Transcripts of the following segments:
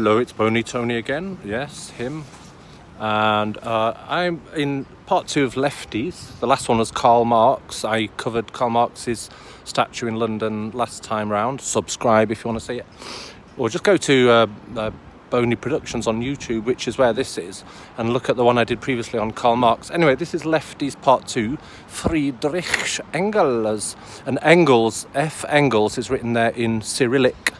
Hello, it's Bony Tony again. Yes, him. And I'm in part 2 of Lefties. The last one was Karl Marx. I covered Karl Marx's statue in London last time round. Subscribe if you want to see it. Or just go to Bony Productions on YouTube, which is where this is, and look at the one I did previously on Karl Marx. Anyway, this is Lefties part 2, Friedrich Engels. And Engels, F. Engels, is written there in Cyrillic,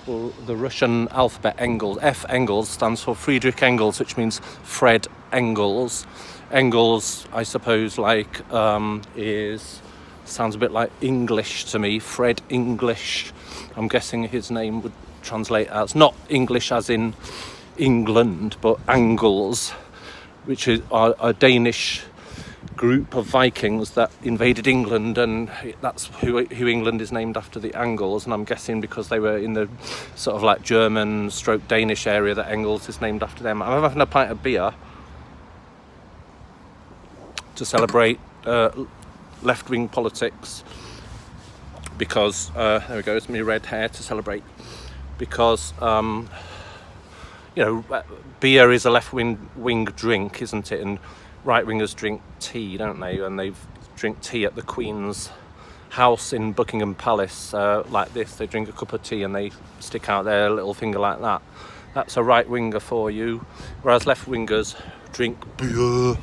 or the Russian alphabet. Engels. F. Engels stands for Friedrich Engels, which means Fred Engels. Engels, I suppose, sounds a bit like English to me. Fred English. I'm guessing his name would translate as not English as in England, but Angles, which is a Danish group of Vikings that invaded England, and that's who England is named after, the Angles. And I'm guessing because they were in the sort of like German stroke Danish area that Engels is named after them. I'm having a pint of beer to celebrate left-wing politics because there we go, it's my red hair to celebrate because beer is a left-wing drink, isn't it? And right-wingers drink tea, don't they? And they drink tea at the Queen's house in Buckingham Palace like this. They drink a cup of tea and they stick out their little finger like that. That's a right-winger for you. Whereas left-wingers drink beer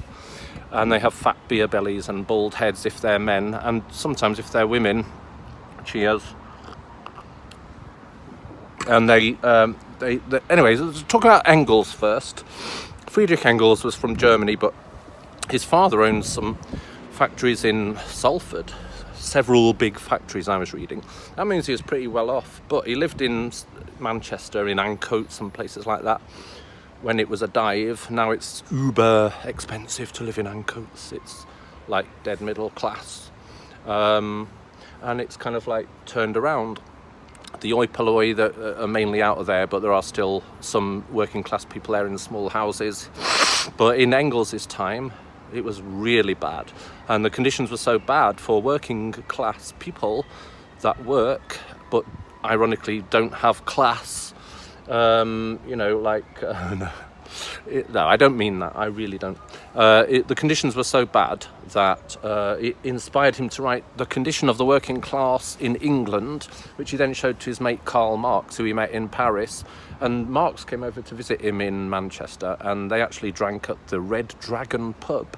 and they have fat beer bellies and bald heads if they're men, and sometimes if they're women, cheers. And anyways, let's talk about Engels first. Friedrich Engels was from Germany, but his father owned some factories in Salford, several big factories I was reading. That means he was pretty well off, but he lived in Manchester, in Ancoats and places like that when it was a dive. Now it's uber expensive to live in Ancoats. It's like dead middle class. And it's kind of like turned around. The oi polloi that are mainly out of there, but there are still some working class people there in small houses. But in Engels' time, it was really bad. And the conditions were so bad for working class people that work, but ironically don't have class. No, I don't mean that. I really don't. The conditions were so bad that it inspired him to write The Condition of the Working Class in England, which he then showed to his mate Karl Marx, who he met in Paris. And Marx came over to visit him in Manchester, and they actually drank at the Red Dragon pub,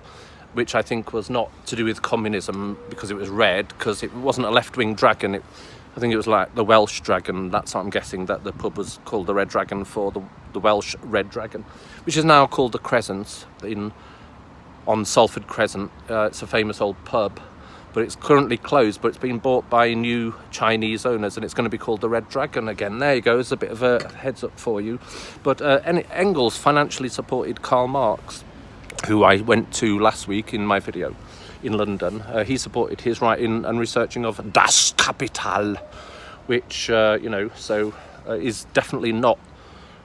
which I think was not to do with communism because it was red, because it wasn't a left-wing dragon. I think it was like the Welsh dragon. That's what I'm guessing, that the pub was called the Red Dragon for the Welsh Red Dragon, which is now called the Crescent on Salford Crescent. It's a famous old pub, but it's currently closed, but it's been bought by new Chinese owners, and it's going to be called the Red Dragon again. There you go, it's a bit of a heads up for you. But Engels financially supported Karl Marx, who I went to last week in my video in London. He supported his writing and researching of Das Kapital, which, is definitely not,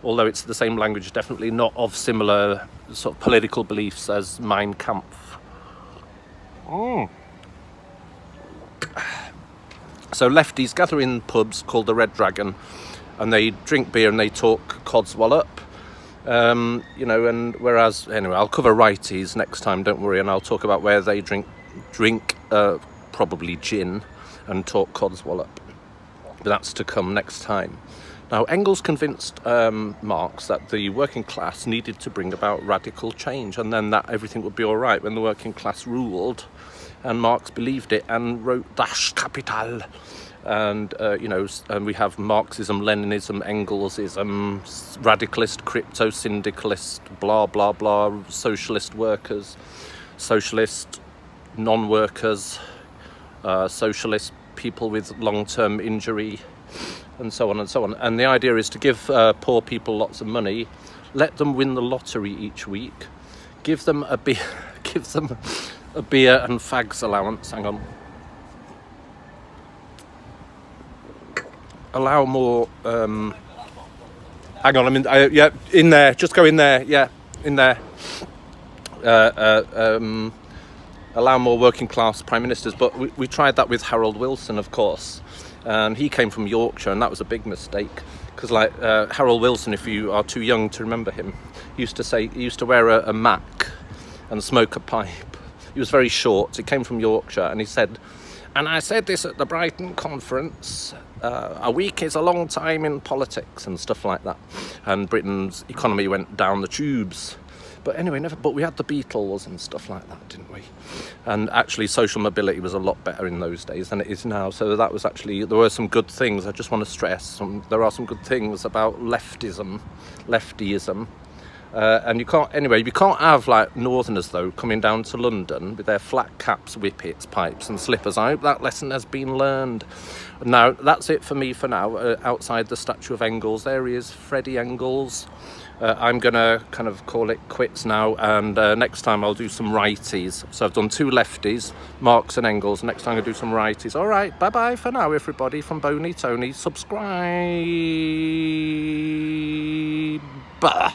although it's the same language, definitely not of similar sort of political beliefs as Mein Kampf. So lefties gather in pubs called the Red Dragon, and they drink beer and they talk codswallop. And whereas, anyway, I'll cover righties next time, don't worry, and I'll talk about where they drink probably gin and talk codswallop. But that's to come next time. Now, Engels convinced Marx that the working class needed to bring about radical change, and then that everything would be all right when the working class ruled. And Marx believed it and wrote Das Kapital. And and we have Marxism, Leninism, Engelsism, radicalist, crypto-syndicalist, blah blah blah, socialist workers, socialist non-workers, socialist people with long-term injury, and so on and so on. And the idea is to give poor people lots of money, let them win the lottery each week, give them a beer and fags allowance. Hang on. Allow more. Hang on. In there. Just go in there. Yeah, in there. Allow more working class prime ministers. But we tried that with Harold Wilson, of course, and he came from Yorkshire, and that was a big mistake because like Harold Wilson, if you are too young to remember him, he used to wear a mac and smoke a pipe. He was very short. He came from Yorkshire, and he said, and I said this at the Brighton conference, a week is a long time in politics and stuff like that. And Britain's economy went down the tubes. But anyway, but we had the Beatles and stuff like that, didn't we? And actually social mobility was a lot better in those days than it is now. So that was actually, there were some good things. I just want to stress, there are some good things about leftyism. And you can't have like northerners though coming down to London with their flat caps, whippets, pipes and slippers. I hope that lesson has been learned. Now that's it for me for now. Outside the statue of Engels, there he is, Freddie Engels. I'm gonna kind of call it quits now, and next time I'll do some righties. So I've done 2 lefties, Marx and Engels. Next time I'll do some righties. All right, bye bye for now, everybody. From Bony Tony, subscribe. Bye.